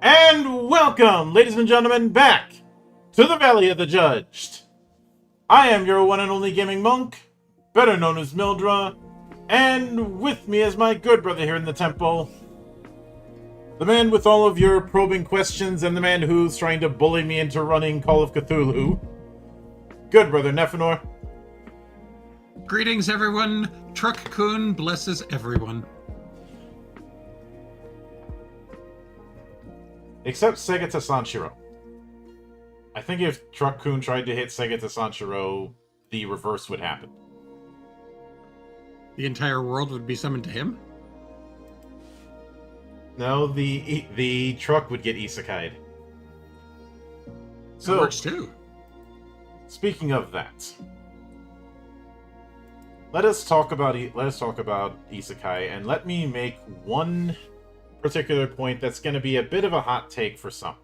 And welcome, ladies and gentlemen, back to the Valley of the Judged. I am your one and only gaming monk, better known as Mildra, and with me is my good brother here in the temple, the man with all of your probing questions and the man who's trying to bully me into running Call of Cthulhu, good brother Nephenor. Greetings, everyone. Truck-kun blesses everyone. Except Segata Sanshiro. I think if Truck-kun tried to hit Segata Sanshiro, the reverse would happen. The entire world would be summoned to him? No, the truck would get isekai'd. So, that works too. Speaking of that, let us talk about isekai, and let me make one particular point that's going to be a bit of a hot take for some.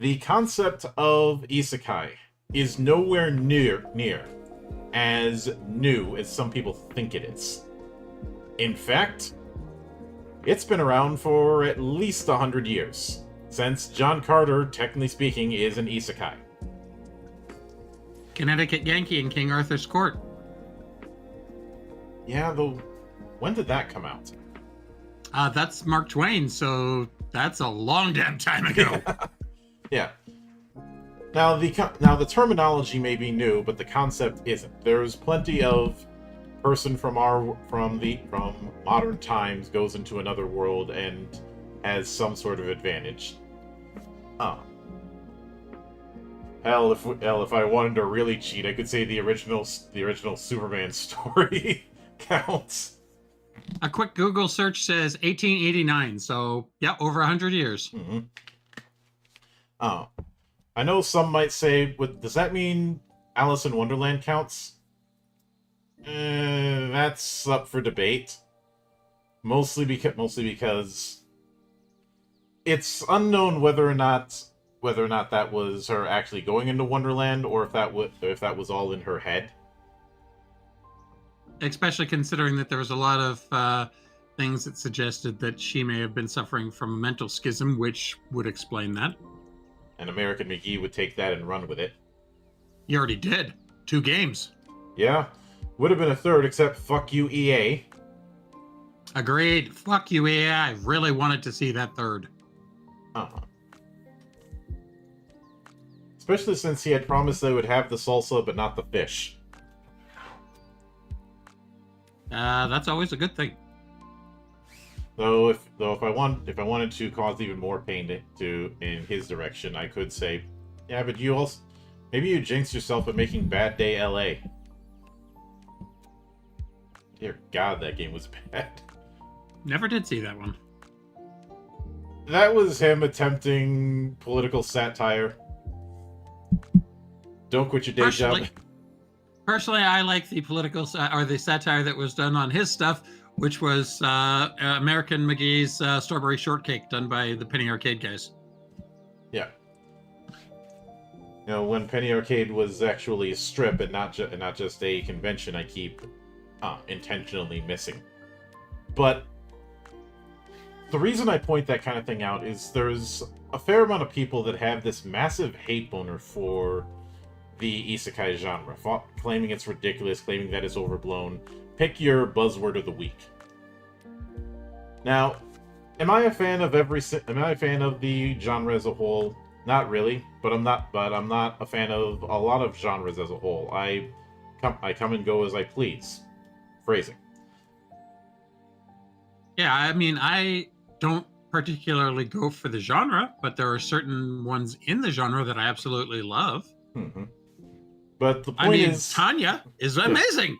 The concept of isekai is nowhere near as new as some people think it is. In fact, it's been around for at least 100 years, since John Carter, technically speaking, is an isekai. Connecticut Yankee in King Arthur's Court. Yeah, though, when did that come out? That's Mark Twain, so that's a long damn time ago. Yeah. Now the terminology may be new, but the concept isn't. There's plenty of person from modern times goes into another world and has some sort of advantage. Hell, if I wanted to really cheat, I could say the original Superman story counts. A quick Google search says 1889, so yeah, over 100 years. Mm-hmm. I know some might say, does that mean Alice in Wonderland counts? That's up for debate. Mostly because it's unknown whether or not that was her actually going into Wonderland, or if that was all in her head. Especially considering that there was a lot of things that suggested that she may have been suffering from a mental schism, which would explain that. And American McGee would take that and run with it. He already did. 2 games. Yeah. Would have been a third, except fuck you, EA. Agreed. Fuck you, EA. I really wanted to see that third. Especially since he had promised they would have the salsa, but not the fish. That's always a good thing. Though if I wanted to cause even more pain to in his direction, I could say, yeah, but maybe you jinxed yourself by making Bad Day LA. Dear God, that game was bad. Never did see that one. That was him attempting political satire. Don't quit your day job. Personally, I like the political or the satire that was done on his stuff, which was American McGee's Strawberry Shortcake, done by the Penny Arcade guys. Yeah. You know, when Penny Arcade was actually a strip and not just a convention, I keep intentionally missing. But the reason I point that kind of thing out is there's a fair amount of people that have this massive hate boner for the isekai genre, claiming it's ridiculous, claiming that it's overblown. Pick your buzzword of the week. Now, am I a fan of the genre as a whole? Not really, but I'm not a fan of a lot of genres as a whole. I come and go as I please. Phrasing. Yeah, I mean, I don't particularly go for the genre, but there are certain ones in the genre that I absolutely love. Mm-hmm. But the point is, Tanya is amazing.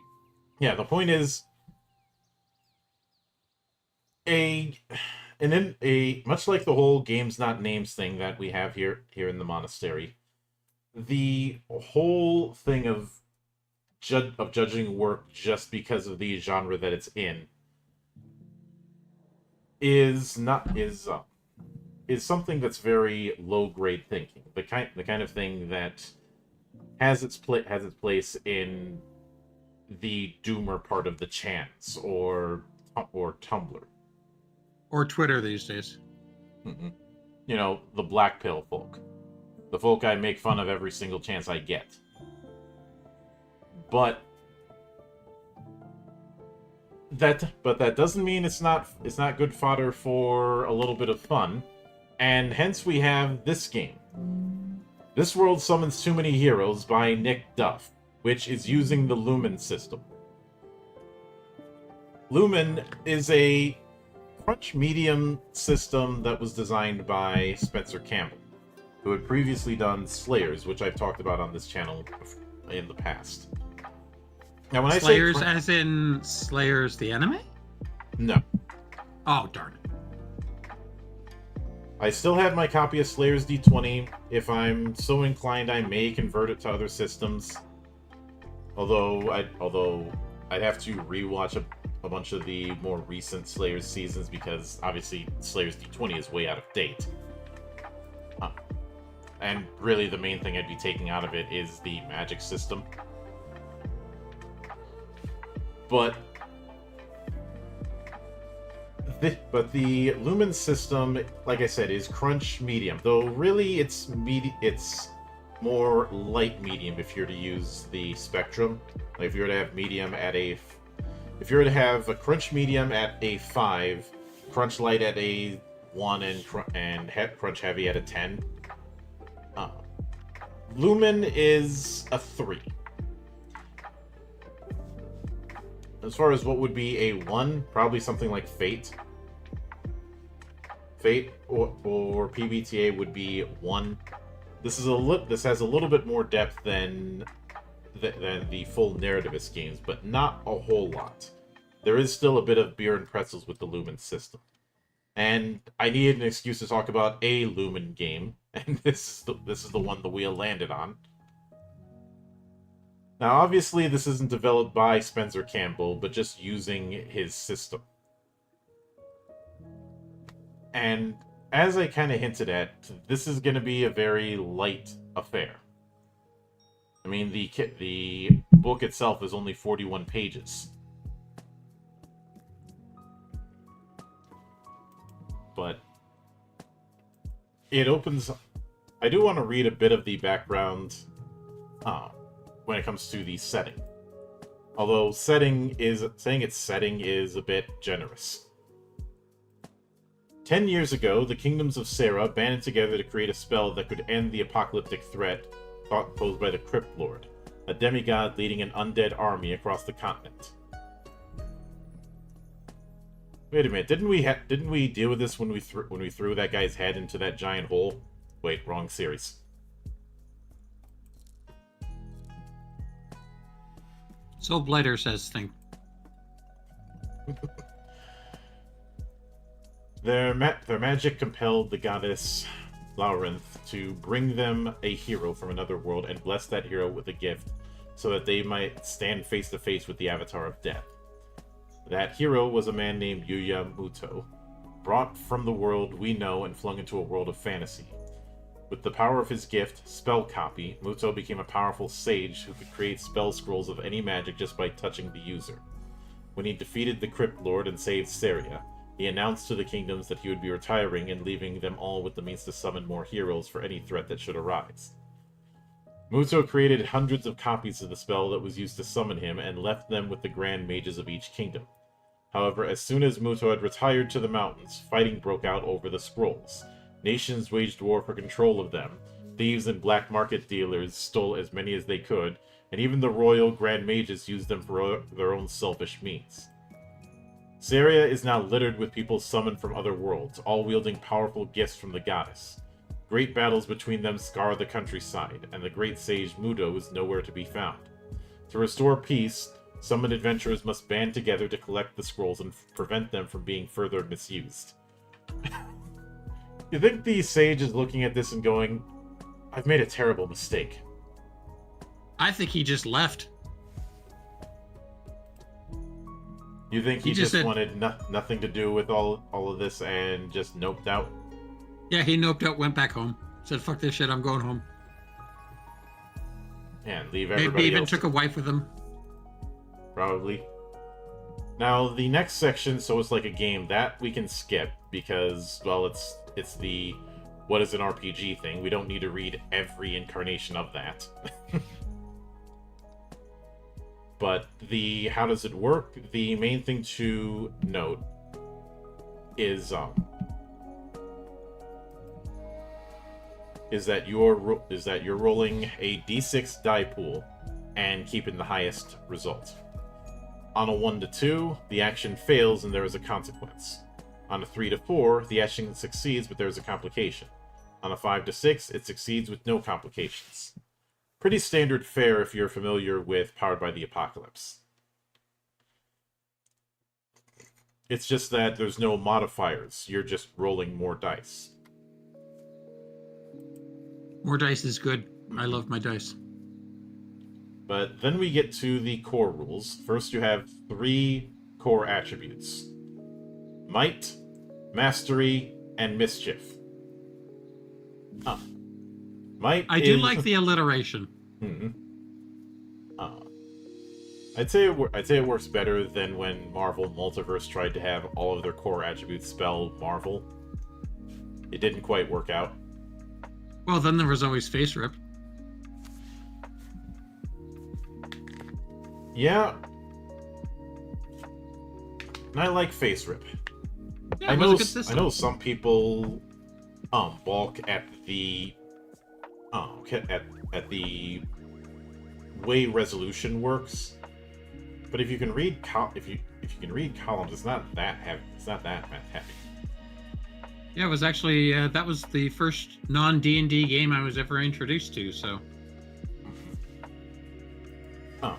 Yeah, the point is, much like the whole games not names thing that we have here in the monastery, the whole thing of judging work just because of the genre that it's in is something that's very low grade thinking. The kind of thing that has its place in the doomer part of the chants or Tumblr or Twitter these days. Mm-hmm. You know, the black pill folk, the folk I make fun of every single chance I get. But that doesn't mean it's not good fodder for a little bit of fun, and hence we have this game. This World Summons Too Many Heroes by Nick Duff, which is using the Lumen system. Lumen is a crunch medium system that was designed by Spencer Campbell, who had previously done Slayers, which I've talked about on this channel in the past. Now, when Slayers, I say as in Slayers the anime? No. Oh, darn it. I still have my copy of Slayers D20. If I'm so inclined, I may convert it to other systems. Although I'd have to rewatch a bunch of the more recent Slayers seasons, because obviously Slayers D20 is way out of date. And really the main thing I'd be taking out of it is the magic system. But the Lumen system, like I said, is crunch medium. Though really it's more light medium if you're to use the spectrum. Like if you were to have medium at a, if you were to have a crunch medium at a 5, crunch light at a 1, and crunch heavy at a 10. Lumen is a 3. As far as what would be a 1, probably something like Fate. Fate or PBTA would be 1. This has a little bit more depth than the full narrativist games, but not a whole lot. There is still a bit of beer and pretzels with the Lumen system. And I needed an excuse to talk about a Lumen game, and this is the one the wheel landed on. Now, obviously, this isn't developed by Spencer Campbell, but just using his system. And as I kind of hinted at, this is going to be a very light affair. I mean, the book itself is only 41 pages. But it opens... I do want to read a bit of the background when it comes to the setting. Although saying its setting is a bit generous. 10 years ago, the kingdoms of Sera banded together to create a spell that could end the apocalyptic threat posed by the Crypt Lord, a demigod leading an undead army across the continent. Wait a minute, didn't we deal with this when we threw that guy's head into that giant hole? Wait, wrong series. So Blighter says thing. Their magic compelled the goddess Laurinth to bring them a hero from another world and bless that hero with a gift so that they might stand face to face with the Avatar of Death. That hero was a man named Yuya Muto, brought from the world we know and flung into a world of fantasy. With the power of his gift, Spell Copy, Muto became a powerful sage who could create spell scrolls of any magic just by touching the user. When he defeated the Crypt Lord and saved Seria, he announced to the kingdoms that he would be retiring and leaving them all with the means to summon more heroes for any threat that should arise. Muto created hundreds of copies of the spell that was used to summon him and left them with the grand mages of each kingdom. However, as soon as Muto had retired to the mountains, fighting broke out over the scrolls. Nations waged war for control of them. Thieves and black market dealers stole as many as they could, and even the royal grand mages used them for their own selfish means. Seria is now littered with people summoned from other worlds, all wielding powerful gifts from the goddess. Great battles between them scar the countryside, and the great sage Muto is nowhere to be found. To restore peace, summoned adventurers must band together to collect the scrolls and prevent them from being further misused. You think the sage is looking at this and going, I've made a terrible mistake. I think he just left. You think he just wanted nothing to do with all of this and just noped out? Yeah, he noped out, went back home. Said, fuck this shit, I'm going home. And leave everybody else. Maybe even took a wife with him. Probably. Now, the next section, so it's like a game, that we can skip because, well, it's the what is an RPG thing. We don't need to read every incarnation of that. But the how does it work? The main thing to note is that you're rolling a d6 die pool and keeping the highest result. On a 1 to 2, the action fails and there is a consequence. On a 3 to 4, the action succeeds but there is a complication. On a 5 to 6, it succeeds with no complications. Pretty standard fare if you're familiar with Powered by the Apocalypse. It's just that there's no modifiers. You're just rolling more dice. More dice is good. I love my dice. But then we get to the core rules. First, you have 3 core attributes. Might, Mastery, and Mischief. Might I do like the alliteration. Mm-hmm. I'd say it works better than when Marvel Multiverse tried to have all of their core attributes spell Marvel. It didn't quite work out. Well, then there was always Face Rip. Yeah, and I like face rip. Yeah, I it was know a good system. I know some people balk at the at the way resolution works, but if you can read if you can read columns, it's not that heavy. It's not that heavy. Yeah, it was actually that was the first non D&D game I was ever introduced to. So Oh.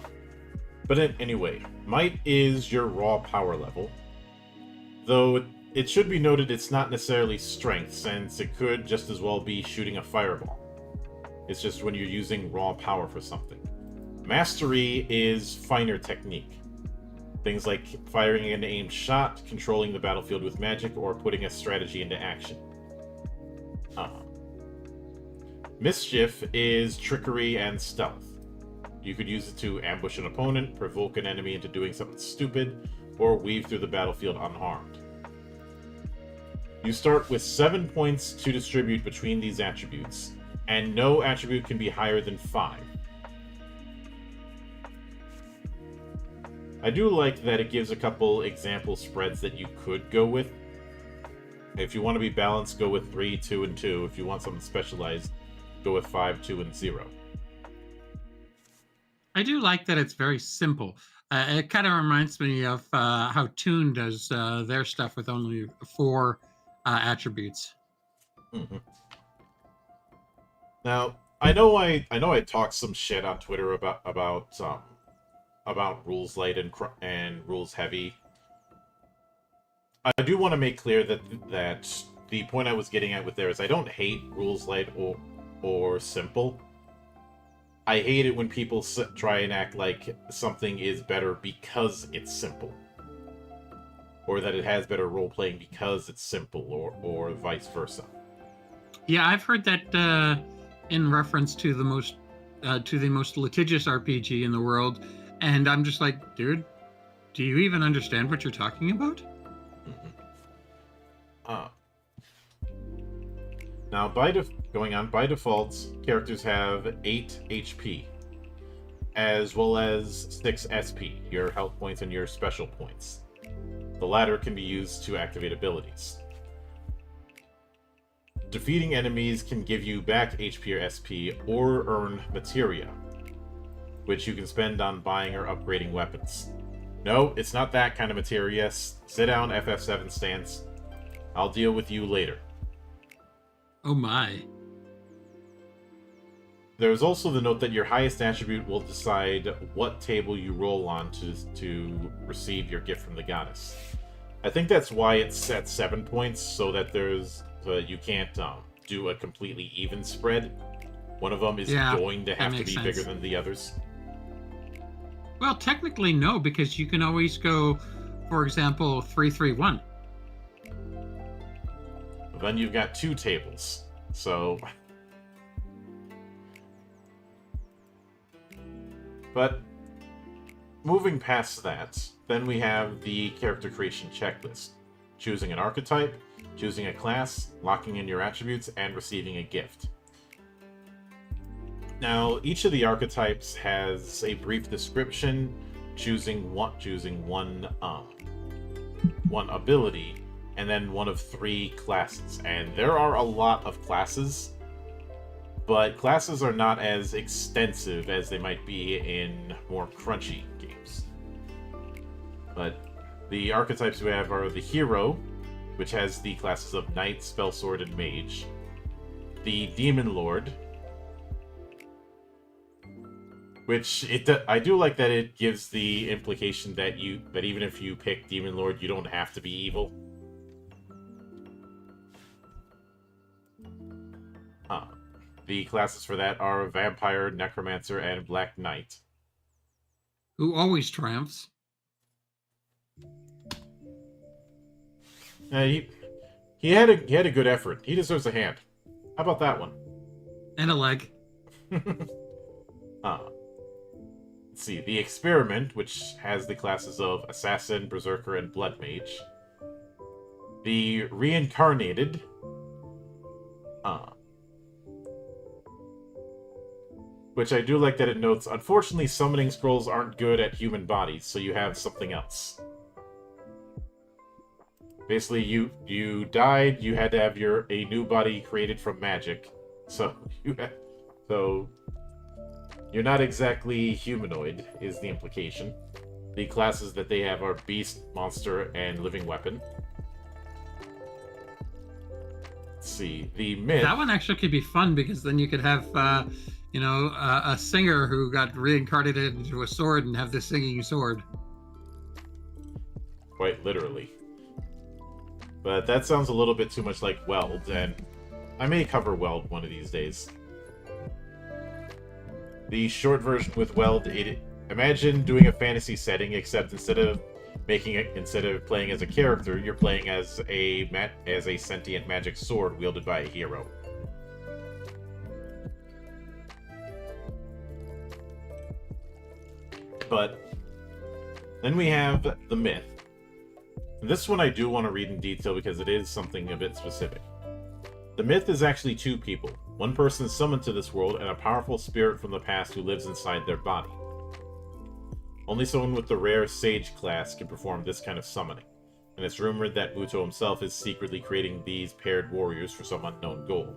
But anyway, might is your raw power level. Though it should be noted it's not necessarily strength, since it could just as well be shooting a fireball. It's just when you're using raw power for something. Mastery is finer technique. Things like firing an aimed shot, controlling the battlefield with magic, or putting a strategy into action. Mischief is trickery and stealth. You could use it to ambush an opponent, provoke an enemy into doing something stupid, or weave through the battlefield unharmed. You start with 7 points to distribute between these attributes, and no attribute can be higher than 5. I do like that it gives a couple example spreads that you could go with. If you want to be balanced, go with 3, 2, and 2. If you want something specialized, go with 5, 2, and 0. I do like that it's very simple. It kind of reminds me of how Toon does their stuff with only 4 attributes. Mm-hmm. Now, I know I talked some shit on Twitter about rules light and rules heavy. I do want to make clear that the point I was getting at with there is I don't hate rules light or simple. I hate it when people try and act like something is better because it's simple, or that it has better role playing because it's simple, or vice versa. Yeah, I've heard that in reference to the most litigious RPG in the world, and I'm just like, dude, do you even understand what you're talking about? Now, by default, characters have 8 HP, as well as 6 SP, your health points and your special points. The latter can be used to activate abilities. Defeating enemies can give you back HP or SP, or earn materia, which you can spend on buying or upgrading weapons. No, it's not that kind of materia. Sit down, FF7 stance. I'll deal with you later. Oh my. There's also the note that your highest attribute will decide what table you roll on to receive your gift from the goddess. I think that's why it's at 7 points, so that you can't do a completely even spread. One of them is going to have to be bigger than the others. Well, technically no, because you can always go, for example, 3-3-1. Then you've got 2 tables, so... But, moving past that, then we have the character creation checklist. Choosing an archetype, choosing a class, locking in your attributes, and receiving a gift. Now, each of the archetypes has a brief description, choosing one ability, and then one of 3 classes. And there are a lot of classes, but classes are not as extensive as they might be in more crunchy games. But the archetypes we have are the hero, which has the classes of knight, spellsword, and mage. The demon lord, which I do like that it gives the implication that even if you pick demon lord, you don't have to be evil. The classes for that are Vampire, Necromancer, and Black Knight. Who always triumphs. He had a good effort. He deserves a hand. How about that one? And a leg. Let's see. The Experiment, which has the classes of Assassin, Berserker, and Blood Mage. The Reincarnated. Which I do like that it notes, unfortunately, summoning scrolls aren't good at human bodies, so you have something else. Basically, you died, you had to have a new body created from magic. So you're not exactly humanoid, is the implication. The classes that they have are Beast, Monster, and Living Weapon. Let's see, the myth... That one actually could be fun, because then you could have, a singer who got reincarnated into a sword and have the singing sword. Quite literally. But that sounds a little bit too much like Weld, and I may cover Weld one of these days. The short version with Weld, imagine doing a fantasy setting, except instead of playing as a character, you're playing as a sentient magic sword wielded by a hero. But then we have the myth. This one I do want to read in detail because it is something a bit specific. The myth is actually two people. One person is summoned to this world and a powerful spirit from the past who lives inside their body. Only someone with the rare Sage class can perform this kind of summoning, and it's rumored that Muto himself is secretly creating these paired warriors for some unknown goal.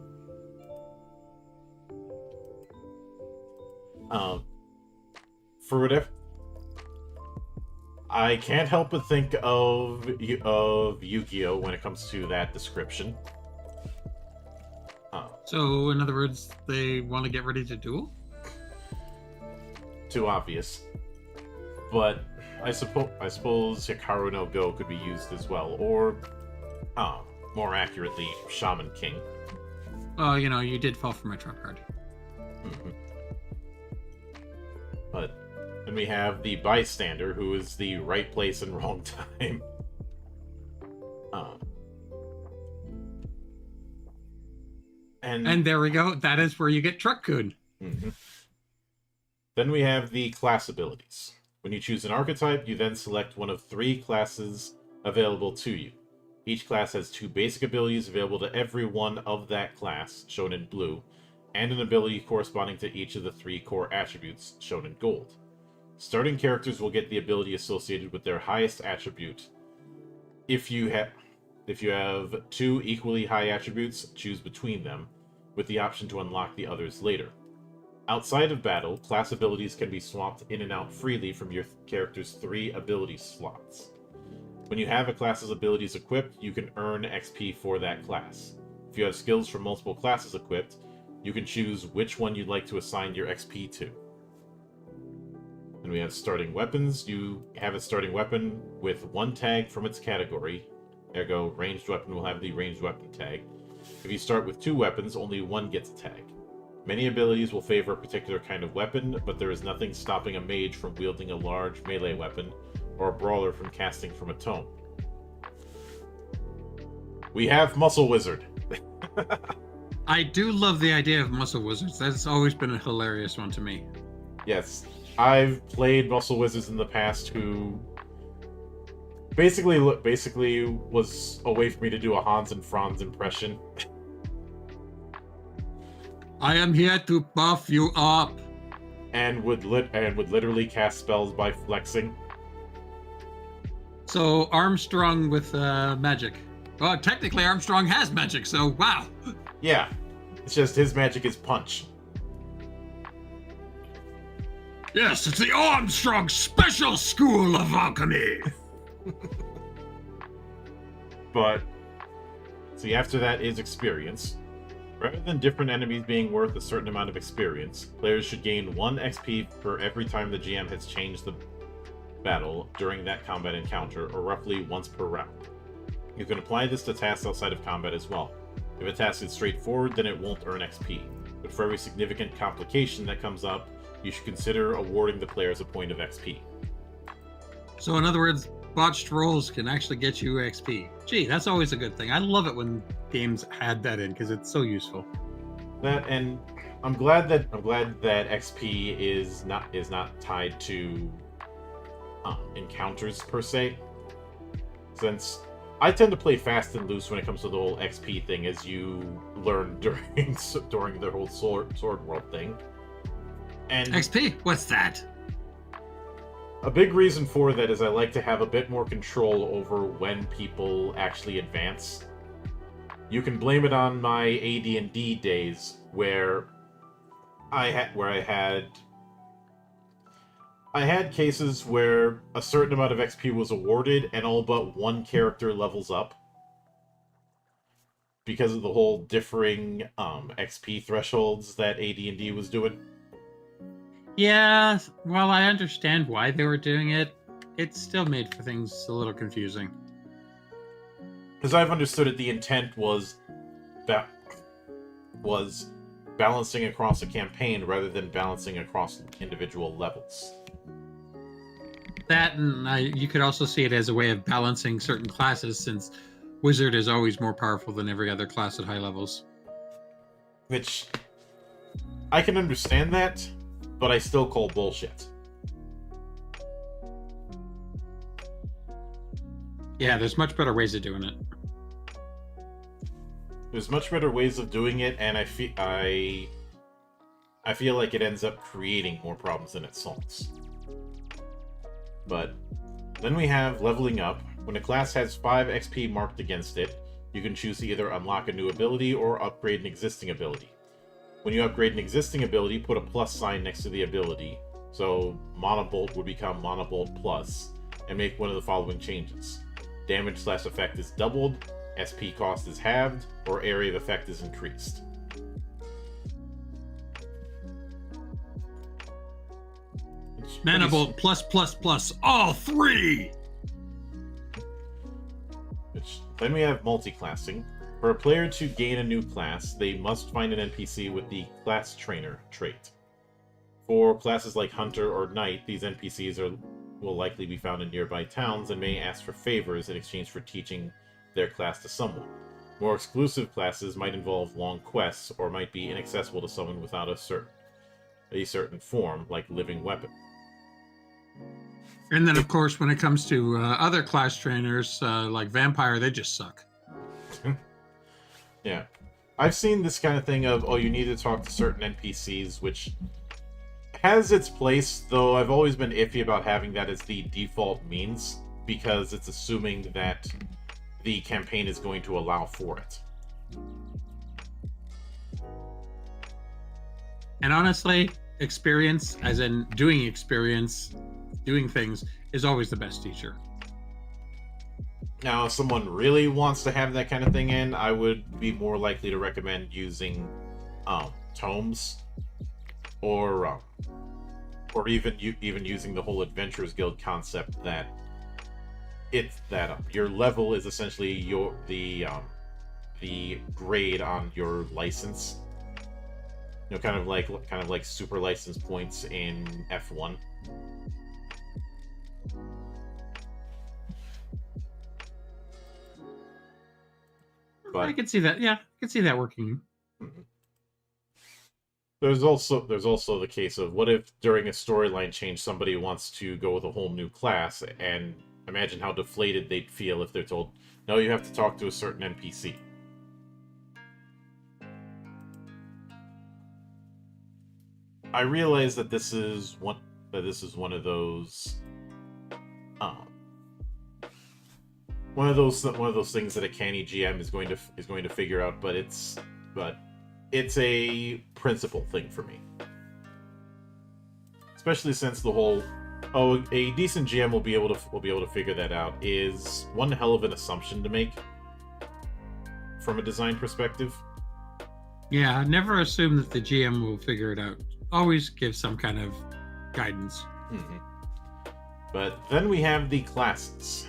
For whatever... I can't help but think of Yu-Gi-Oh! When it comes to that description. So, in other words, they want to get ready to duel? Too obvious. But I suppose Hikaru no Go could be used as well, or, more accurately, Shaman King. Well, you did fall for my trump card. Mm-hmm. But then we have the Bystander, who is the right place and wrong time. And there we go. That is where you get Truck-kun. Mm-hmm. Then we have the class abilities. When you choose an archetype, you then select one of 3 classes available to you. Each class has 2 basic abilities available to every one of that class, shown in blue, and an ability corresponding to each of the 3 core attributes, shown in gold. Starting characters will get the ability associated with their highest attribute. If you have 2 equally high attributes, choose between them, with the option to unlock the others later. Outside of battle, class abilities can be swapped in and out freely from your character's 3 ability slots. When you have a class's abilities equipped, you can earn XP for that class. If you have skills from multiple classes equipped, you can choose which one you'd like to assign your XP to. Then we have starting weapons. You have a starting weapon with 1 tag from its category. Ergo, ranged weapon will have the ranged weapon tag. If you start with 2 weapons, only 1 gets a tag. Many abilities will favor a particular kind of weapon, but there is nothing stopping a mage from wielding a large melee weapon, or a brawler from casting from a tome. We have Muscle Wizard. I do love the idea of Muscle Wizards. That's always been a hilarious one to me. Yes, I've played Muscle Wizards in the past who basically was a way for me to do a Hans and Franz impression. I am here to buff you up. And would literally cast spells by flexing. So Armstrong with magic. Well, technically Armstrong has magic, so wow. Yeah, it's just his magic is punch. Yes, it's the Armstrong Special School of Alchemy. But, see, after that is experience. Rather than different enemies being worth a certain amount of experience, players should gain 1 XP for every time the GM has changed the battle during that combat encounter, or roughly once per round. You can apply this to tasks outside of combat as well. If a task is straightforward, then it won't earn XP. But for every significant complication that comes up, you should consider awarding the players a point of XP. So in other words, botched rolls can actually get you XP. Gee, that's always a good thing. I love it when games add that in because it's so useful. That, and I'm glad that XP is not tied to encounters per se, since I tend to play fast and loose when it comes to the whole XP thing, as you learn during the whole sword world thing. And XP? What's that? a big reason for that is I like to have a bit more control over when people actually advance. You can blame it on my AD&D days where I had cases where a certain amount of XP was awarded and all but one character levels up because of the whole differing XP thresholds that AD&D was doing. Yeah, while I understand why they were doing it, it still made for things a little confusing. As I've understood it, the intent was balancing across a campaign rather than balancing across individual levels. That, and you could also see it as a way of balancing certain classes, since Wizard is always more powerful than every other class at high levels. Which, I can understand that, but I still call bullshit. Yeah, there's much better ways of doing it. There's much better ways of doing it, and I feel like it ends up creating more problems than it solves. But then we have leveling up. When a class has 5 XP marked against it, you can choose to either unlock a new ability or upgrade an existing ability. When you upgrade an existing ability, put a plus sign next to the ability. So Monobolt would become Monobolt Plus, and make one of the following changes. Damage/effect is doubled, SP cost is halved, or area of effect is increased. Manibolt plus, all 3! Then we have multi-classing. For a player to gain a new class, they must find an NPC with the Class Trainer trait. For classes like Hunter or Knight, these NPCs will likely be found in nearby towns and may ask for favors in exchange for teaching their class to someone. More exclusive classes might involve long quests or might be inaccessible to someone without a certain form, like Living Weapon. And then, of course, when it comes to other class trainers, like Vampire, they just suck. Yeah. I've seen this kind of thing of, oh, you need to talk to certain NPCs, which has its place, though I've always been iffy about having that as the default means, because it's assuming that the campaign is going to allow for it. And honestly, experience, as in doing things, is always the best teacher. Now, if someone really wants to have that kind of thing in, I would be more likely to recommend using tomes, or even using the whole Adventurers Guild concept that your level is essentially the grade on your license. You know, kind of like super license points in F1. But I can see that. Yeah, I can see that working. There's also the case of, what if during a storyline change somebody wants to go with a whole new class, and imagine how deflated they'd feel if they're told, no, you have to talk to a certain NPC. I realize that this is one of those things that a canny GM is going to figure out, but it's a principle thing for me. Especially since the whole, a decent GM will be able to figure that out, is one hell of an assumption to make from a design perspective. Yeah, never assume that the GM will figure it out. Always give some kind of guidance. Mm-hmm. But then we have the classes.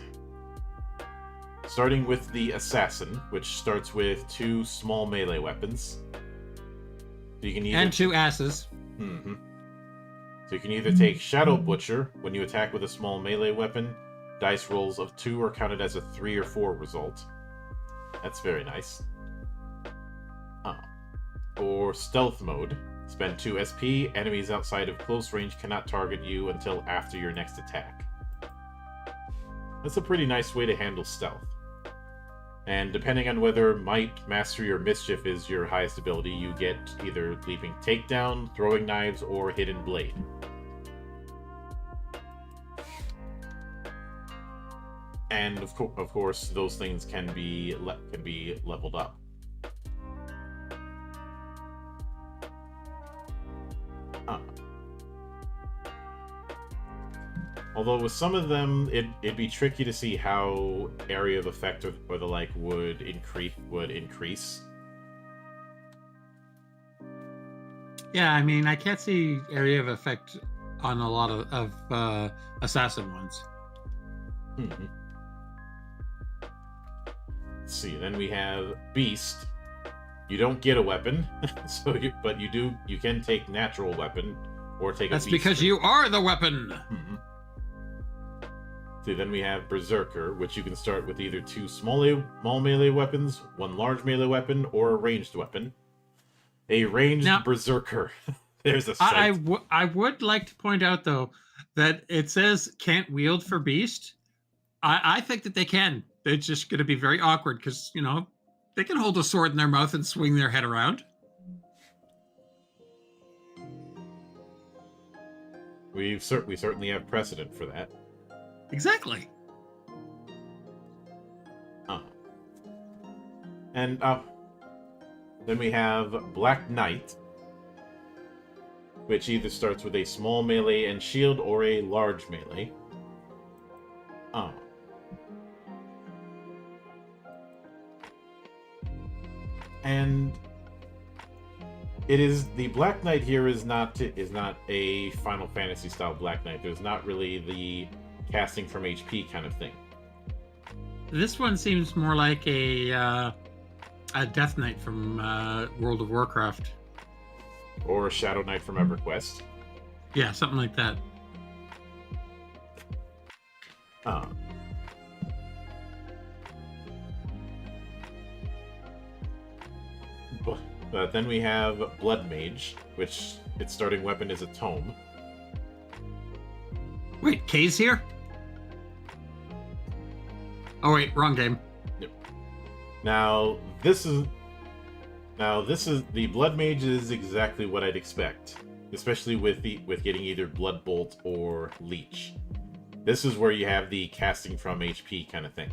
Starting with the Assassin, which starts with 2 small melee weapons. You can and 2 asses. Mm-hmm. So you can either take Shadow Butcher. When you attack with a small melee weapon, dice rolls of 2 are counted as a 3 or 4 result. That's very nice. Or Stealth Mode. Spend 2 SP. Enemies outside of close range cannot target you until after your next attack. That's a pretty nice way to handle stealth. And depending on whether Might, Mastery, or Mischief is your highest ability, you get either Leaping Takedown, Throwing Knives, or Hidden Blade. And of course, those things can be leveled up. Although with some of them, it'd be tricky to see how area of effect or the like would increase. Yeah, I mean, I can't see area of effect on a lot of assassin ones. Mm-hmm. Let's see. Then we have Beast. You don't get a weapon, but you can take natural weapon or take. That's a beast because you are the weapon. Mm-hmm. See, then we have Berserker, which you can start with either 2 small melee weapons, 1 large melee weapon, or a ranged weapon. A ranged Berserker. There's a sight. I would like to point out, though, that it says can't wield for Beast. I think that they can. It's just going to be very awkward because, they can hold a sword in their mouth and swing their head around. We certainly have precedent for that. Exactly. And then we have Black Knight, which either starts with a small melee and shield or a large melee. And it is the Black Knight here is not a Final Fantasy style Black Knight. There's not really the casting from HP kind of thing. This one seems more like a Death Knight from World of Warcraft, or a Shadow Knight from EverQuest. Yeah, something like that. But then we have Blood Mage, which its starting weapon is a tome. Wait, Kay's here? Oh wait, wrong game. Yep. Now this is the Blood Mage is exactly what I'd expect, especially with getting either Blood Bolt or Leech. This is where you have the casting from HP kind of thing.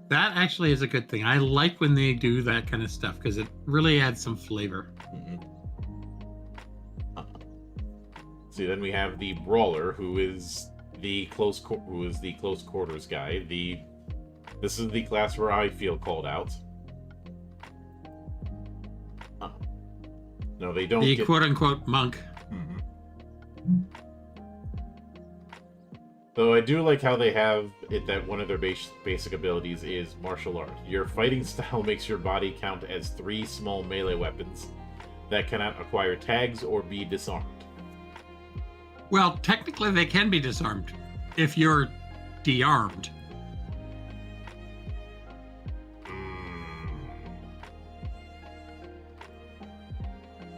That actually is a good thing. I like when they do that kind of stuff because it really adds some flavor. Mm-hmm. See, then we have the Brawler, who is the close quarters guy. This is the class where I feel called out. No, they don't. The quote-unquote monk. Mm-hmm. Though I do like how they have it that one of their basic abilities is martial art. Your fighting style makes your body count as 3 small melee weapons that cannot acquire tags or be disarmed. Well, technically they can be disarmed if you're de-armed.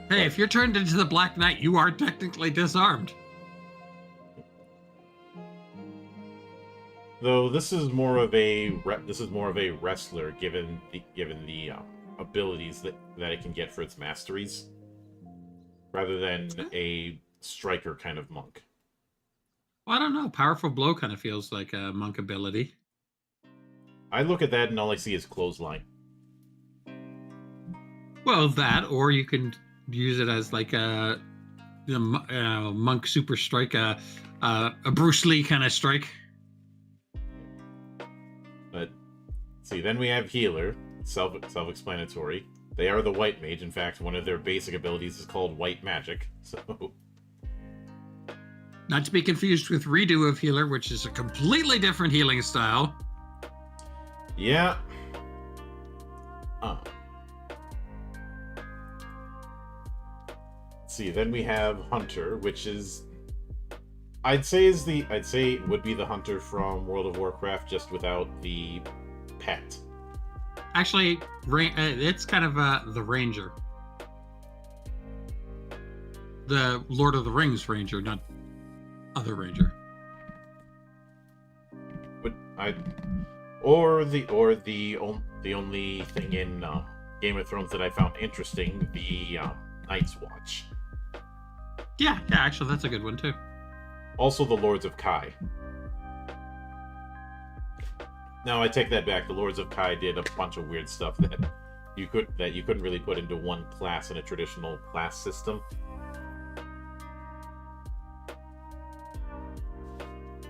Hey, if you're turned into the Black Knight, you are technically disarmed. Though this is more of a wrestler, given the abilities that it can get for its masteries, rather than a striker kind of monk. Well, I don't know. Powerful Blow kind of feels like a monk ability. I look at that and all I see is clothesline. Well, that, or you can use it as like a monk super strike, a Bruce Lee kind of strike. But see, then we have Healer, self-explanatory. They are the White Mage. In fact, one of their basic abilities is called White Magic. So, not to be confused with Redo of Healer, which is a completely different healing style. Yeah. Let's see. Then we have Hunter, which is I'd say would be the Hunter from World of Warcraft, just without the pet. Actually, it's kind of the Ranger. The Lord of the Rings Ranger, not other Ranger. I the only thing in Game of Thrones that I found interesting, the Night's Watch. Yeah, actually, that's a good one too. Also, the Lords of Kai. Now I take that back. The Lords of Kai did a bunch of weird stuff that you couldn't really put into one class in a traditional class system.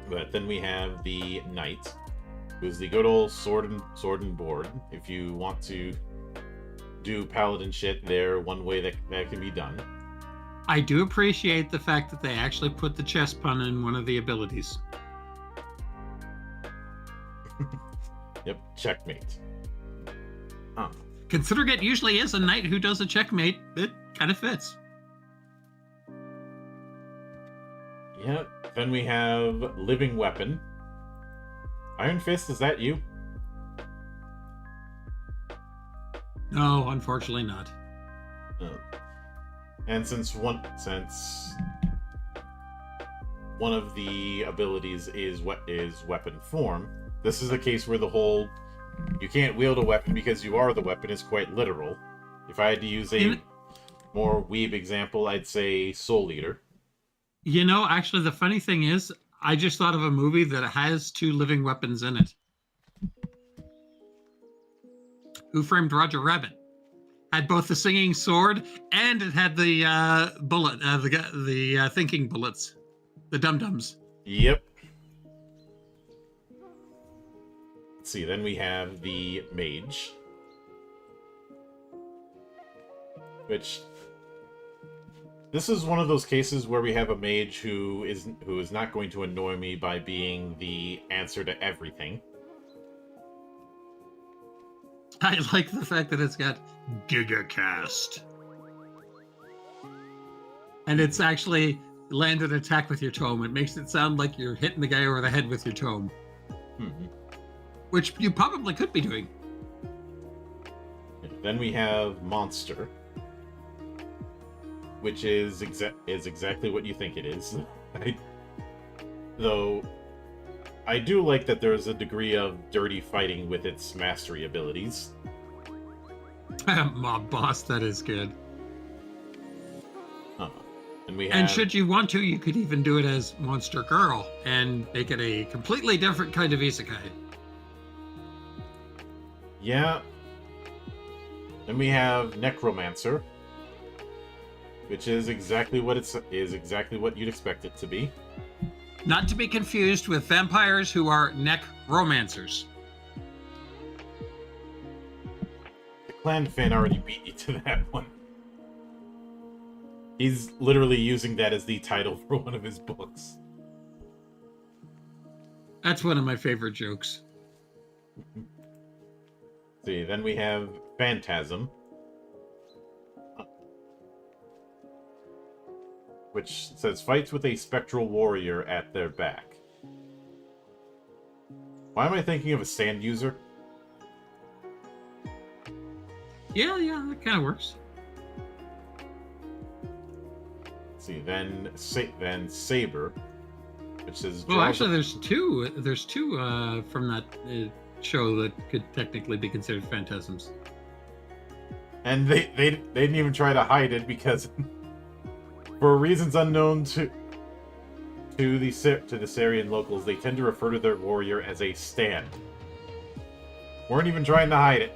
But then we have the Knight, who's the good old sword and board. If you want to do paladin shit, there one way that can be done. I do appreciate the fact that they actually put the chess pun in one of the abilities. Yep, checkmate. Huh. Considering it usually is a knight who does a checkmate, it kind of fits. Yep. Then we have Living Weapon. Iron Fist, is that you? No, unfortunately not. Oh. And since one of the abilities is weapon form, this is a case where the whole you can't wield a weapon because you are the weapon is quite literal. If I had to use a more weeb example, I'd say Soul Eater. You know, actually, the funny thing is, I just thought of a movie that has two living weapons in it. Who Framed Roger Rabbit? Had both the singing sword and it had the bullet, the thinking bullets, the dum-dums. Yep. Let's see, then we have the Mage. Which... this is one of those cases where we have a mage who is not going to annoy me by being the answer to everything. I like the fact that it's got GigaCast. And it's actually land an attack with your tome. It makes it sound like you're hitting the guy over the head with your tome. Mm-hmm. Which you probably could be doing. Then we have Monster, which is exactly what you think it is. Though I do like that there's a degree of dirty fighting with its mastery abilities. Mob Boss, that is good. And we have... and should you want to, you could even do it as Monster Girl and make it a completely different kind of isekai. Yeah. Then we have Necromancer, which is exactly what exactly what you'd expect it to be. Not to be confused with vampires who are necromancers. The Clan Finn already beat you to that one. He's literally using that as the title for one of his books. That's one of my favorite jokes. See, then we have Phantasm, which says fights with a spectral warrior at their back. Why am I thinking of a sand user? Yeah, that kind of works. See, then Saber, which says... well, actually, there's two from that show that could technically be considered phantasms. And they didn't even try to hide it because, for reasons unknown to the Sarian locals, they tend to refer to their warrior as a stand. Weren't even trying to hide it.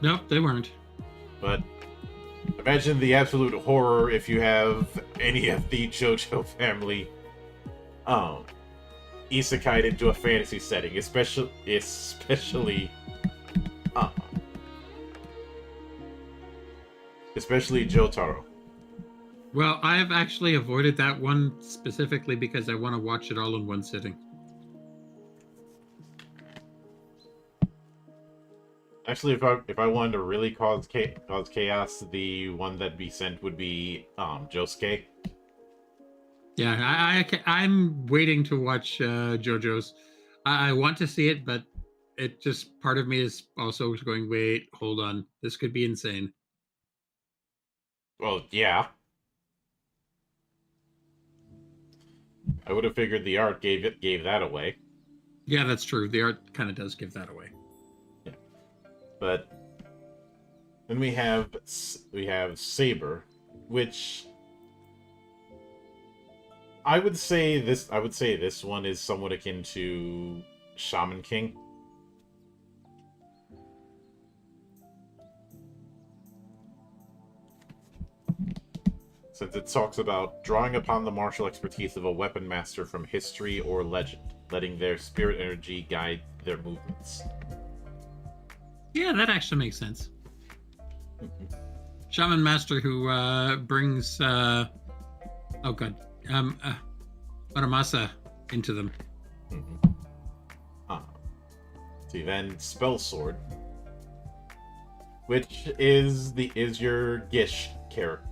Nope, they weren't. But imagine the absolute horror if you have any of the JoJo family isekai'd into a fantasy setting, especially Jotaro. Well, I've actually avoided that one specifically because I want to watch it all in one sitting. Actually, if I wanted to really cause chaos, the one that'd be sent would be Josuke. Yeah, I'm waiting to watch JoJo's. I want to see it, but it just part of me is also going, wait, hold on, this could be insane. Well, yeah. I would have figured the art gave that away. Yeah, that's true. The art kind of does give that away. Yeah. But then we have Saber, which I would say this one is somewhat akin to Shaman King. Since it talks about drawing upon the martial expertise of a weapon master from history or legend, letting their spirit energy guide their movements. Yeah, that actually makes sense. Mhm. Shaman master who brings Muramasa into them. Mhm. See, then Spell Sword, which is your Gish character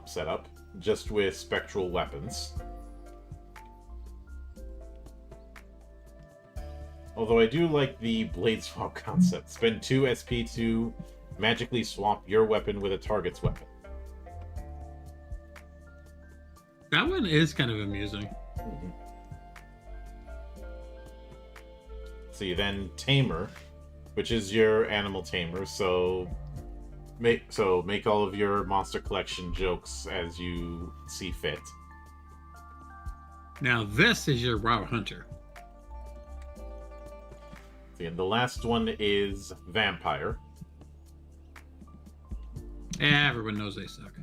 setup, just with spectral weapons. Although I do like the blade swap concept. Spend 2 SP to magically swap your weapon with a target's weapon. That one is kind of amusing. Mm-hmm. See, then Tamer, which is your animal tamer, so make all of your monster collection jokes as you see fit. Now this is your WoW Hunter. See, and the last one is Vampire. Yeah, everyone knows they suck.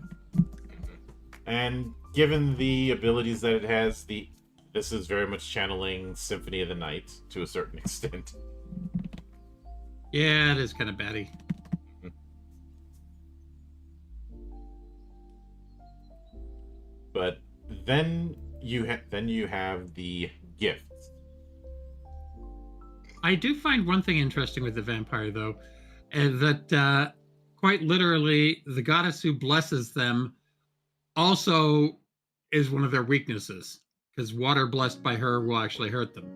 And given the abilities that it has, this is very much channeling Symphony of the Night to a certain extent. Yeah, it is kind of batty. But then you have the gifts. I do find one thing interesting with the vampire, though, and that quite literally, the goddess who blesses them also is one of their weaknesses, because water blessed by her will actually hurt them.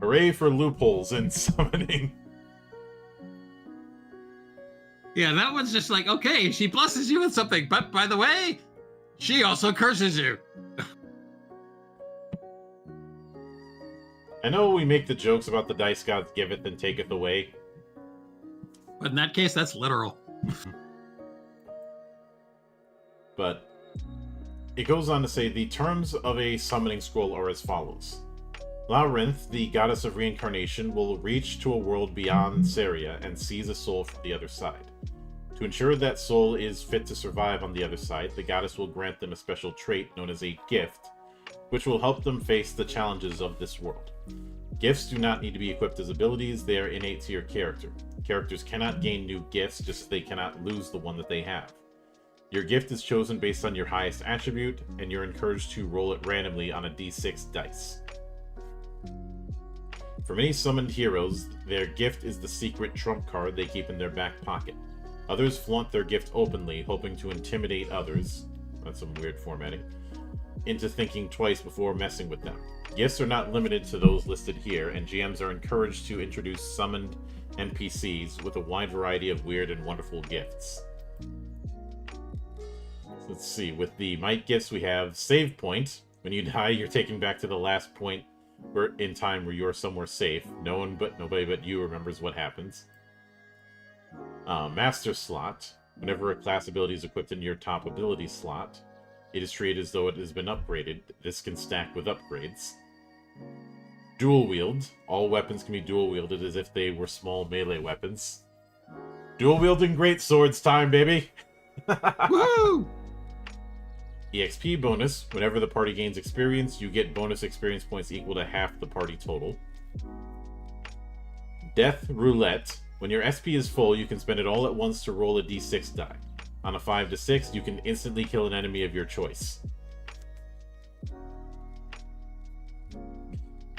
Hooray for loopholes in summoning. Yeah, that one's just like, okay, she blesses you with something, but by the way, she also curses you. I know we make the jokes about the dice gods giveth and taketh away. But in that case, that's literal. But it goes on to say the terms of a summoning scroll are as follows. Laurynth, the goddess of reincarnation, will reach to a world beyond Saria and seize a soul from the other side. To ensure that soul is fit to survive on the other side, the goddess will grant them a special trait known as a gift, which will help them face the challenges of this world. Gifts do not need to be equipped as abilities, they are innate to your character. Characters cannot gain new gifts, just as they cannot lose the one that they have. Your gift is chosen based on your highest attribute, and you're encouraged to roll it randomly on a d6 dice. For many summoned heroes, their gift is the secret trump card they keep in their back pocket. Others flaunt their gift openly, hoping to intimidate others, that's some weird formatting, into thinking twice before messing with them. Gifts are not limited to those listed here, and GMs are encouraged to introduce summoned NPCs with a wide variety of weird and wonderful gifts. Let's see, with the might gifts we have Save Point. When you die, you're taken back to the last point in time where you're somewhere safe. Nobody but you remembers what happens. Master Slot. Whenever a class ability is equipped in your top ability slot, it is treated as though it has been upgraded. This can stack with upgrades. Dual Wield. All weapons can be dual wielded as if they were small melee weapons. Dual wielding great swords time, baby! Woo! EXP bonus. Whenever the party gains experience, you get bonus experience points equal to half the party total. Death Roulette. When your SP is full, you can spend it all at once to roll a d6 die. On a 5 to 6, you can instantly kill an enemy of your choice.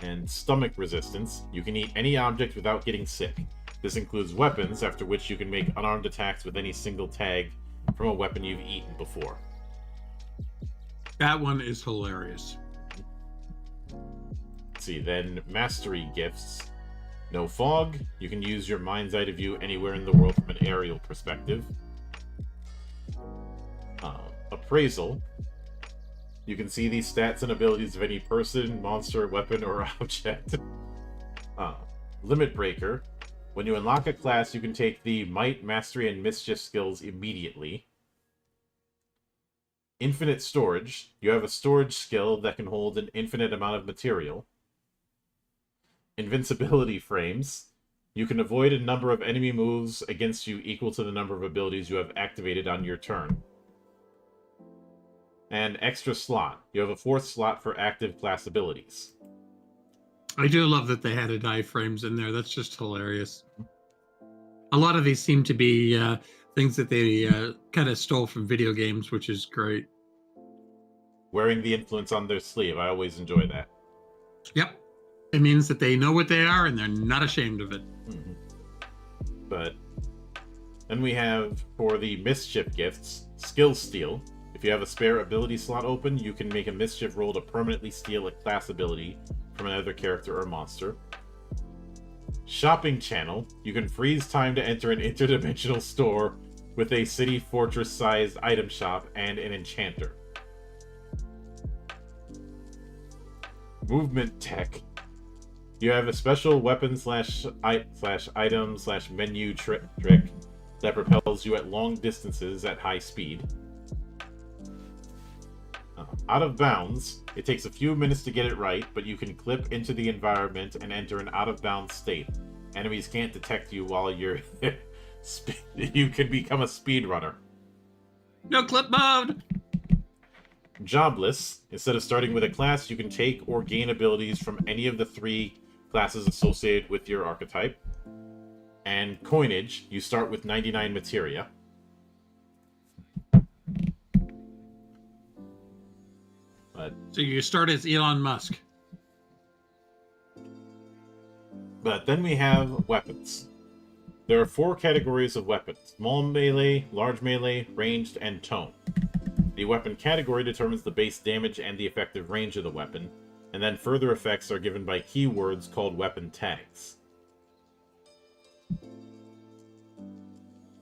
And Stomach Resistance. You can eat any object without getting sick. This includes weapons, after which you can make unarmed attacks with any single tag from a weapon you've eaten before. That one is hilarious. Let's see, then Mastery Gifts. No fog. You can use your mind's eye to view anywhere in the world from an aerial perspective. Appraisal. You can see the stats and abilities of any person, monster, weapon, or object. Limit Breaker. When you unlock a class, you can take the Might, Mastery, and Mischief skills immediately. Infinite Storage. You have a storage skill that can hold an infinite amount of material. Invincibility Frames. You can avoid a number of enemy moves against you equal to the number of abilities you have activated on your turn. And Extra Slot. You have a 4th slot for active class abilities. I do love that they had a iframes in there. That's just hilarious. A lot of these seem to be things that they kind of stole from video games, which is great. Wearing the influence on their sleeve. I always enjoy that. Yep. It means that they know what they are and they're not ashamed of it. Mm-hmm. But then we have, for the Mischief gifts, Skill Steal. If you have a spare ability slot open, you can make a Mischief roll to permanently steal a class ability from another character or monster. Shopping Channel. You can freeze time to enter an interdimensional store with a city fortress-sized item shop and an enchanter. Movement Tech. You have a special weapon item menu trick that propels you at long distances at high speed. Out of Bounds. It takes a few minutes to get it right, but you can clip into the environment and enter an out-of-bounds state. Enemies can't detect you while you're... you can become a speedrunner. No clip mode! Jobless. Instead of starting with a class, you can take or gain abilities from any of the 3 classes associated with your archetype. And Coinage. You start with 99 materia. So you start as Elon Musk. But then we have weapons. There are 4 categories of weapons: small melee, large melee, ranged, and tome. The weapon category determines the base damage and the effective range of the weapon, and then further effects are given by keywords called weapon tags.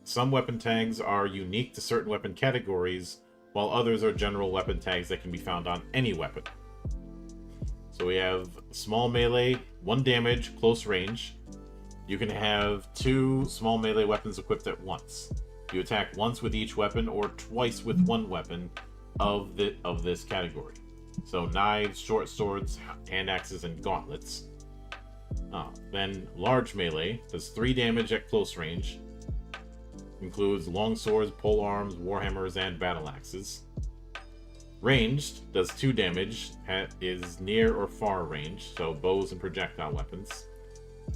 Some weapon tags are unique to certain weapon categories, while others are general weapon tags that can be found on any weapon. So we have small melee, 1 damage, close range. You can have 2 small melee weapons equipped at once. You attack once with each weapon or twice with 1 weapon of this category. So knives, short swords, hand axes, and gauntlets. Then large melee does 3 damage at close range. Includes long swords, polearms, warhammers, and battle axes. Ranged does 2 damage, is near or far range, so bows and projectile weapons.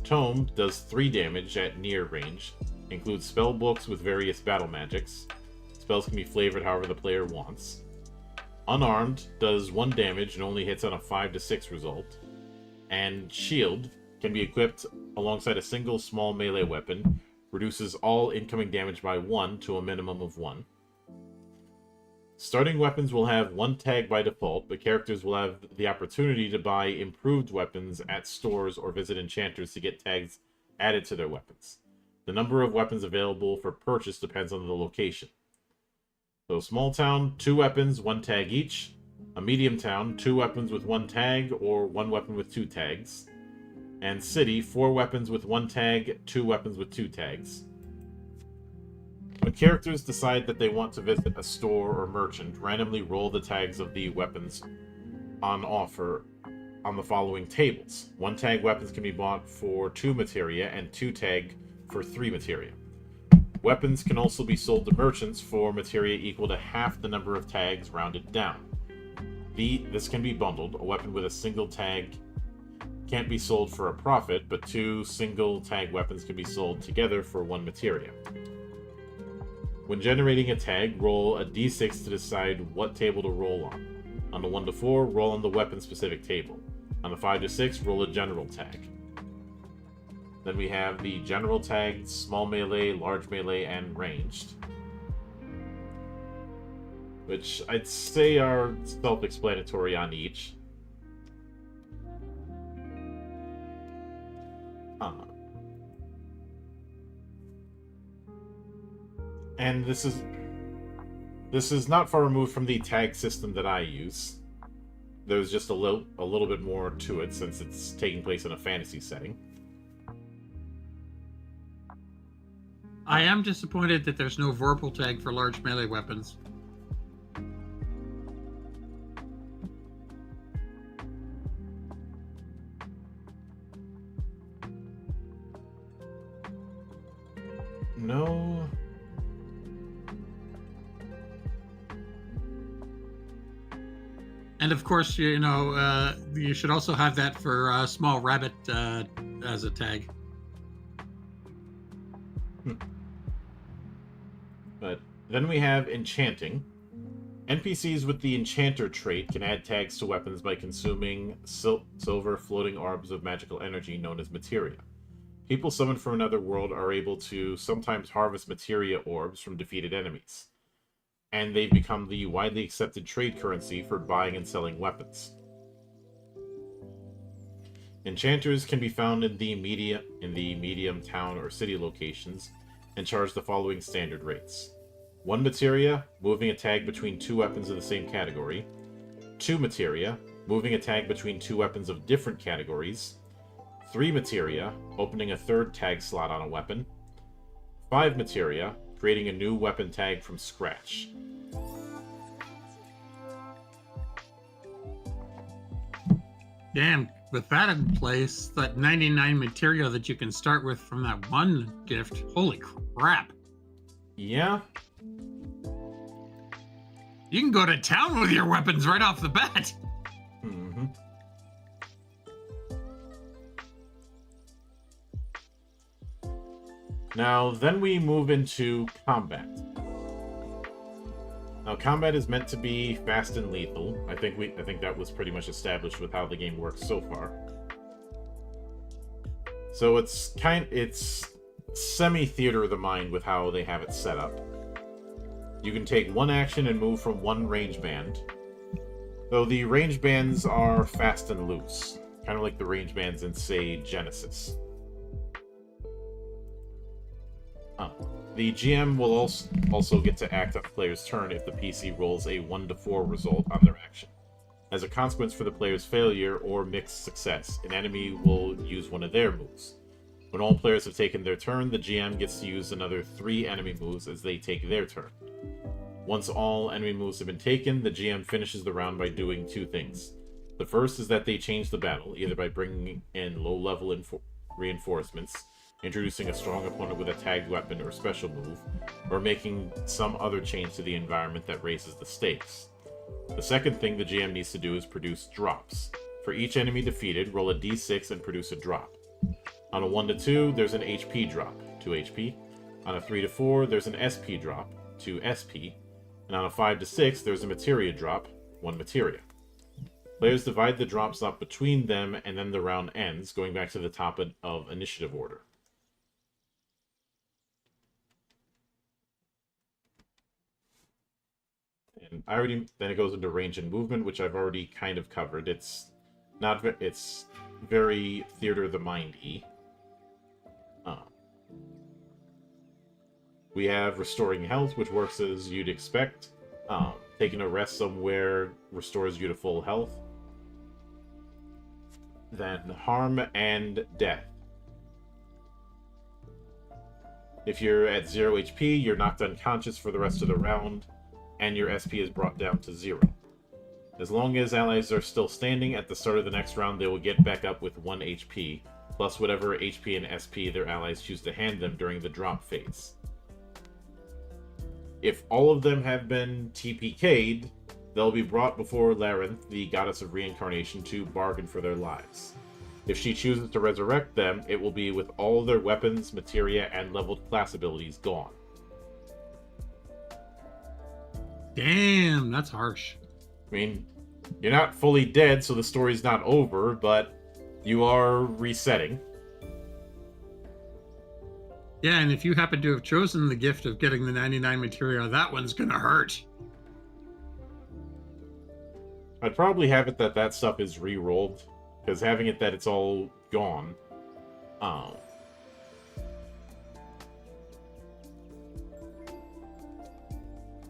Tome does 3 damage at near range, includes spell books with various battle magics. Spells can be flavored however the player wants. Unarmed does 1 damage and only hits on a 5 to 6 result. And Shield can be equipped alongside a single small melee weapon, reduces all incoming damage by 1 to a minimum of 1. Starting weapons will have 1 tag by default, but characters will have the opportunity to buy improved weapons at stores or visit enchanters to get tags added to their weapons. The number of weapons available for purchase depends on the location. So small town, 2 weapons, 1 tag each. A medium town, 2 weapons with 1 tag or 1 weapon with 2 tags. And city, 4 weapons with 1 tag, 2 weapons with 2 tags. When characters decide that they want to visit a store or merchant, randomly roll the tags of the weapons on offer on the following tables. 1 tag weapons can be bought for 2 materia and 2 tag for 3 materia. Weapons can also be sold to merchants for materia equal to half the number of tags rounded down. This can be bundled. A weapon with a single tag can't be sold for a profit, but 2 single tag weapons can be sold together for 1 materia. When generating a tag, roll a d6 to decide what table to roll on. On the 1 to 4, roll on the weapon-specific table. On the 5 to 6, roll a general tag. Then we have the general tags, small melee, large melee, and ranged, which I'd say are self-explanatory on each. And this is This is not far removed from the tag system that I use. There's just a little bit more to it since it's taking place in a fantasy setting. I am disappointed that there's no Vorpal tag for large melee weapons. No. And of course, you should also have that for small rabbit as a tag. But then we have enchanting. NPCs with the enchanter trait can add tags to weapons by consuming silver floating orbs of magical energy known as materia. People summoned from another world are able to sometimes harvest materia orbs from defeated enemies, and they've become the widely accepted trade currency for buying and selling weapons. Enchanters can be found in the medium town or city locations and charge the following standard rates. 1 materia, moving a tag between 2 weapons of the same category. 2 materia, moving a tag between 2 weapons of different categories. 3 materia, opening a 3rd tag slot on a weapon. 5 materia, creating a new weapon tag from scratch. Damn, with that in place, that 99 materia that you can start with from that one gift, holy crap. Yeah. You can go to town with your weapons right off the bat. Mm-hmm. Now, then we move into combat. Now, combat is meant to be fast and lethal. I think that was pretty much established with how the game works so far. So it's semi-theater of the mind with how they have it set up. You can take one action and move from one range band. Though the range bands are fast and loose, kind of like the range bands in, say, Genesis. The GM will also get to act on the player's turn if the PC rolls a 1-4 result on their action. As a consequence for the player's failure or mixed success, an enemy will use one of their moves. When all players have taken their turn, the GM gets to use another 3 enemy moves as they take their turn. Once all enemy moves have been taken, the GM finishes the round by doing 2 things. The first is that they change the battle, either by bringing in low-level reinforcements, introducing a strong opponent with a tagged weapon or special move, or making some other change to the environment that raises the stakes. The second thing the GM needs to do is produce drops. For each enemy defeated, roll a d6 and produce a drop. On a 1-2, there's an HP drop, 2 HP. On a 3-4, there's an SP drop, 2 SP. And on a 5-6, there's a materia drop, 1 materia. Players divide the drops up between them, and then the round ends, going back to the top of initiative order. And then it goes into range and movement, which I've already kind of covered. It's very theater of the mind-y. We have restoring health, which works as you'd expect. Taking a rest somewhere restores you to full health. Then harm and death. If you're at 0 HP, you're knocked unconscious for the rest of the round, and your SP is brought down to 0. As long as allies are still standing, at the start of the next round they will get back up with 1 HP, plus whatever HP and SP their allies choose to hand them during the drop phase. If all of them have been TPK'd, they'll be brought before Larenth, the goddess of reincarnation, to bargain for their lives. If she chooses to resurrect them, it will be with all their weapons, materia, and leveled class abilities gone. Damn, that's harsh. I mean, you're not fully dead, so the story's not over, but you are resetting. Yeah, and if you happen to have chosen the gift of getting the 99 materia, that one's gonna hurt. I'd probably have it that stuff is re-rolled, because having it that it's all gone.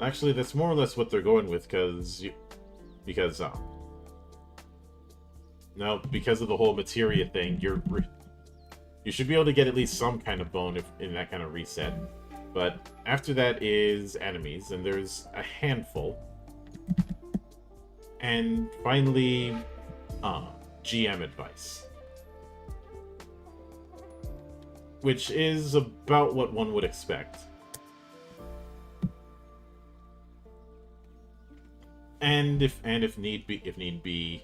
Actually, that's more or less what they're going with, because no, because of the whole materia thing, you should be able to get at least some kind of bone in that kind of reset. But after that is enemies, and there's a handful. And finally, GM advice. Which is about what one would expect. And if need be,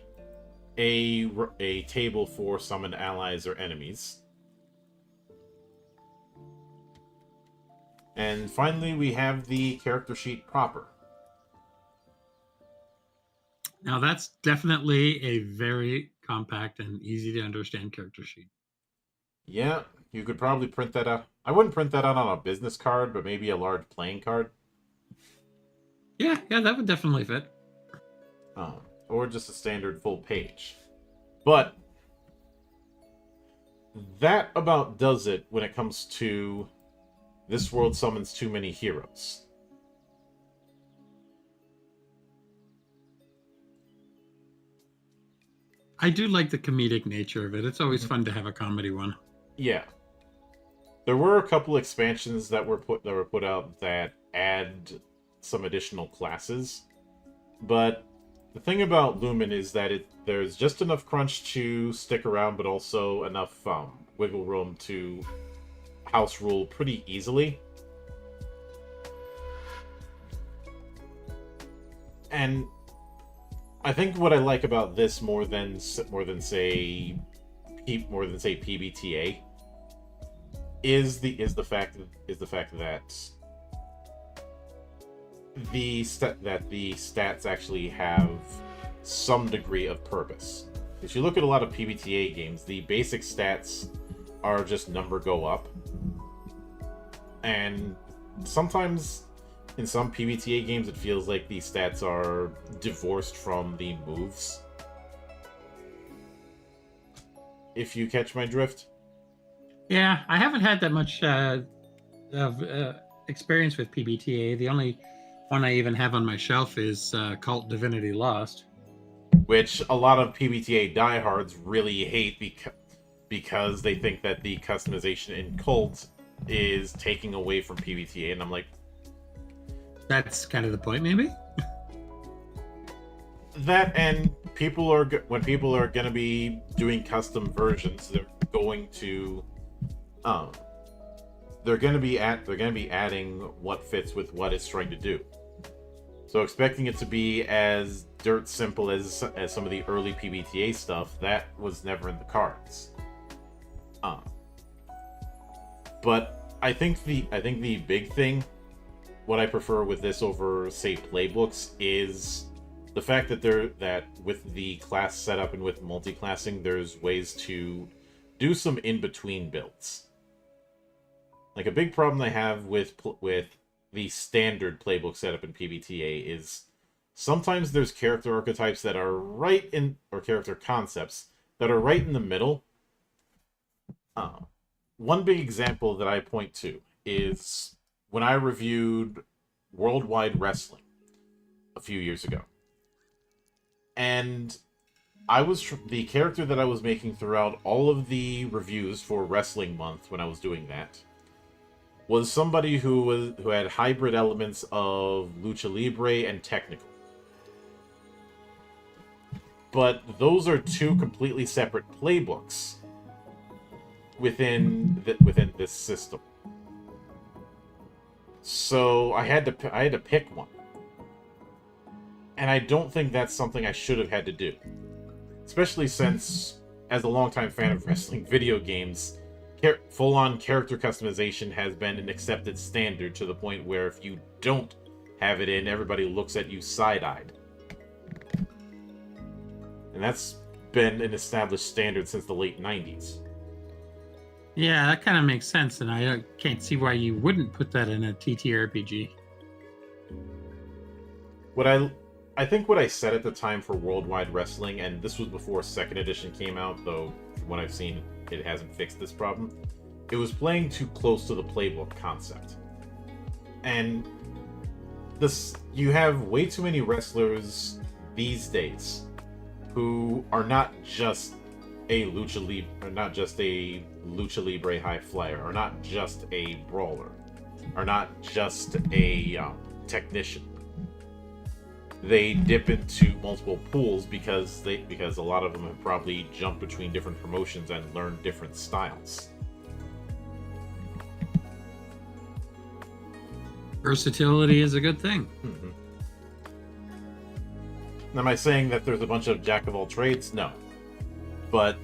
a table for summoned allies or enemies. And finally, we have the character sheet proper. Now that's definitely a very compact and easy to understand character sheet. Yeah, you could probably print that out. I wouldn't print that out on a business card, but maybe a large playing card. Yeah, that would definitely fit. Or just a standard full page. But that about does it when it comes to This World Summons Too Many Heroes. I do like the comedic nature of it. It's always fun to have a comedy one. Yeah. There were a couple expansions that were put out that add some additional classes. But the thing about Lumen is that there's just enough crunch to stick around, but also enough wiggle room to house rule pretty easily. And I think what I like about this more than say PBTA is the fact that the stats actually have some degree of purpose. If you look at a lot of PBTA games, the basic stats are just number go up, and sometimes in some PBTA games it feels like the stats are divorced from the moves. If you catch my drift. Yeah, I haven't had that much of experience with PBTA. The only one I even have on my shelf is Cult Divinity Lost, which a lot of PBTA diehards really hate because they think that the customization in Cult is taking away from PBTA, and I'm like, that's kind of the point, maybe. That, and when people are going to be doing custom versions, they're going to be adding what fits with what it's trying to do. So expecting it to be as dirt simple as some of the early PBTA stuff, that was never in the cards. But I think the big thing, what I prefer with this over, say, playbooks, is the fact that with the class setup and with multi-classing, there's ways to do some in-between builds. Like, a big problem I have with the standard playbook setup in PBTA is sometimes there's character archetypes that are or character concepts that are right in the middle. One big example that I point to is when I reviewed Worldwide Wrestling a few years ago. And the character that I was making throughout all of the reviews for Wrestling Month when I was doing that was somebody who had hybrid elements of Lucha Libre and Technical. But those are two completely separate playbooks within this system. So I had to pick one. And I don't think that's something I should have had to do. Especially since, as a longtime fan of wrestling video games, full-on character customization has been an accepted standard to the point where if you don't have it in, everybody looks at you side-eyed. And that's been an established standard since the late 90s. Yeah, that kind of makes sense, and I can't see why you wouldn't put that in a TTRPG. I think what I said at the time for Worldwide Wrestling, and this was before 2nd edition came out, though from what I've seen, it hasn't fixed this problem. It was playing too close to the playbook concept. And this you have way too many wrestlers these days who are not just a lucha libre high flyer, or not just a brawler, or not just a technician. They dip into multiple pools because a lot of them have probably jumped between different promotions and learned different styles. Versatility is a good thing. Mm-hmm. Am I saying that there's a bunch of jack of all trades? No, but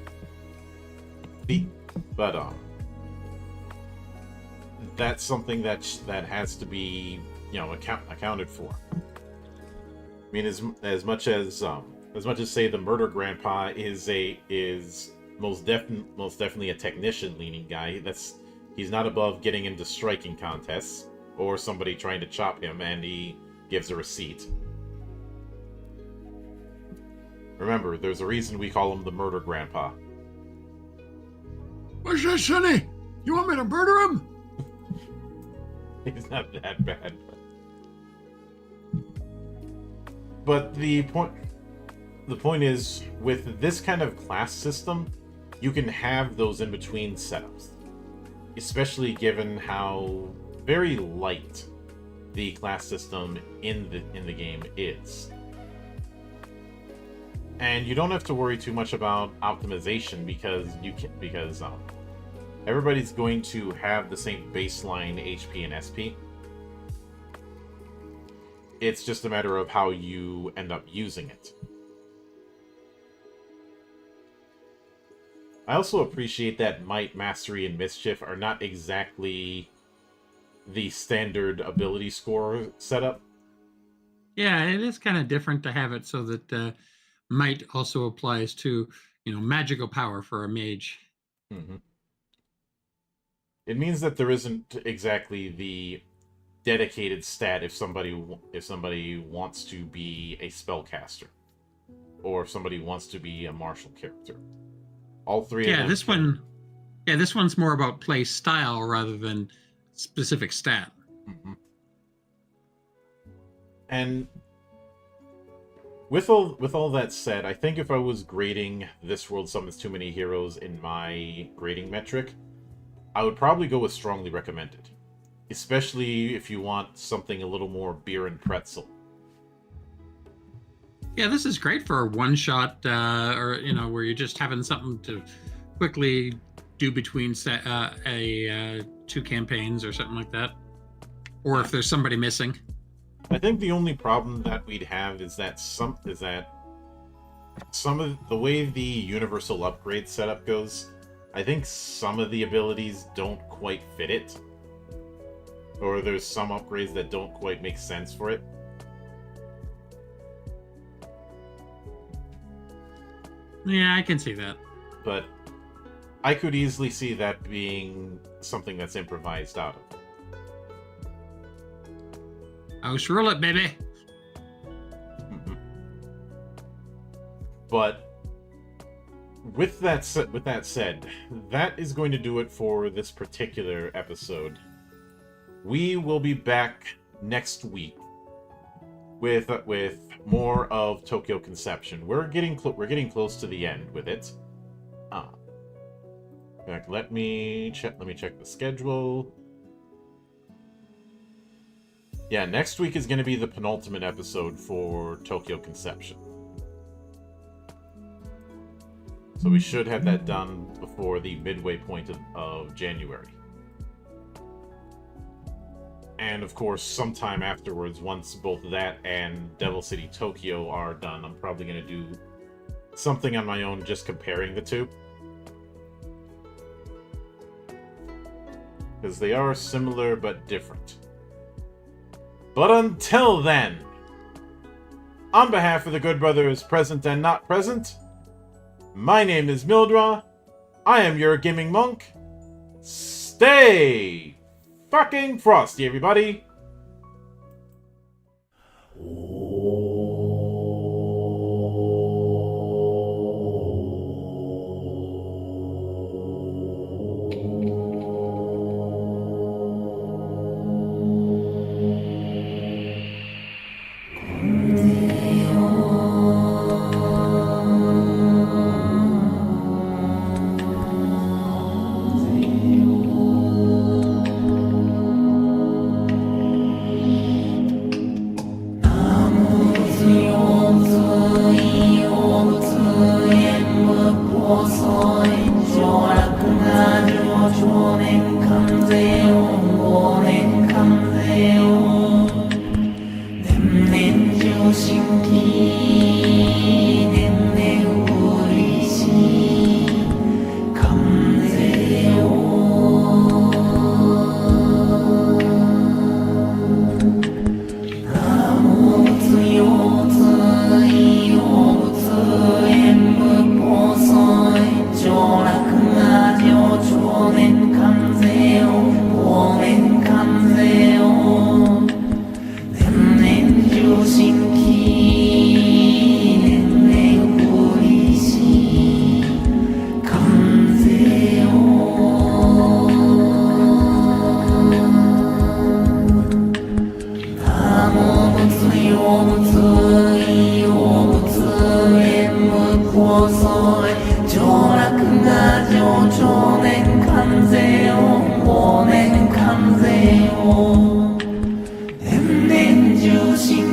that's something that has to be accounted for. I mean, as much as say the Murder Grandpa is most definitely a technician leaning guy. He's not above getting into striking contests or somebody trying to chop him and he gives a receipt. Remember, there's a reason we call him the Murder Grandpa. What's that, Sonny? You want me to murder him? He's not that bad. But the point is, with this kind of class system, you can have those in-between setups. Especially given how very light the class system in the game is. And you don't have to worry too much about optimization because everybody's going to have the same baseline HP and SP. It's just a matter of how you end up using it. I also appreciate that Might, Mastery, and Mischief are not exactly the standard ability score setup. Yeah, it is kind of different to have it so that Might also applies to, magical power for a mage. Mm-hmm. It means that there isn't exactly the dedicated stat if somebody wants to be a spellcaster, or if somebody wants to be a martial character. All three. Yeah, this one's more about play style rather than specific stat. Mm-hmm. And with all that said, I think if I was grading This World Summons Too Many Heroes in my grading metric, I would probably go with strongly recommended. Especially if you want something a little more beer and pretzel. Yeah, this is great for a one-shot, or where you're just having something to quickly do between two campaigns or something like that, or if there's somebody missing. I think the only problem that we'd have is that some of the way the universal upgrade setup goes, I think some of the abilities don't quite fit it. Or there's some upgrades that don't quite make sense for it. Yeah, I can see that. But I could easily see that being something that's improvised out of. House rule it, baby. But with that said, that is going to do it for this particular episode. We will be back next week with more of Tokyo Conception. We're getting close to the end with it. In fact, let me check the schedule. Yeah, next week is going to be the penultimate episode for Tokyo Conception. So we should have that done before the midway point of January. And of course, sometime afterwards, once both that and Devil City Tokyo are done, I'm probably going to do something on my own just comparing the two. Because they are similar but different. But until then, on behalf of the good brothers present and not present, my name is Mildra. I am your gaming monk. Stay fucking frosty, everybody. see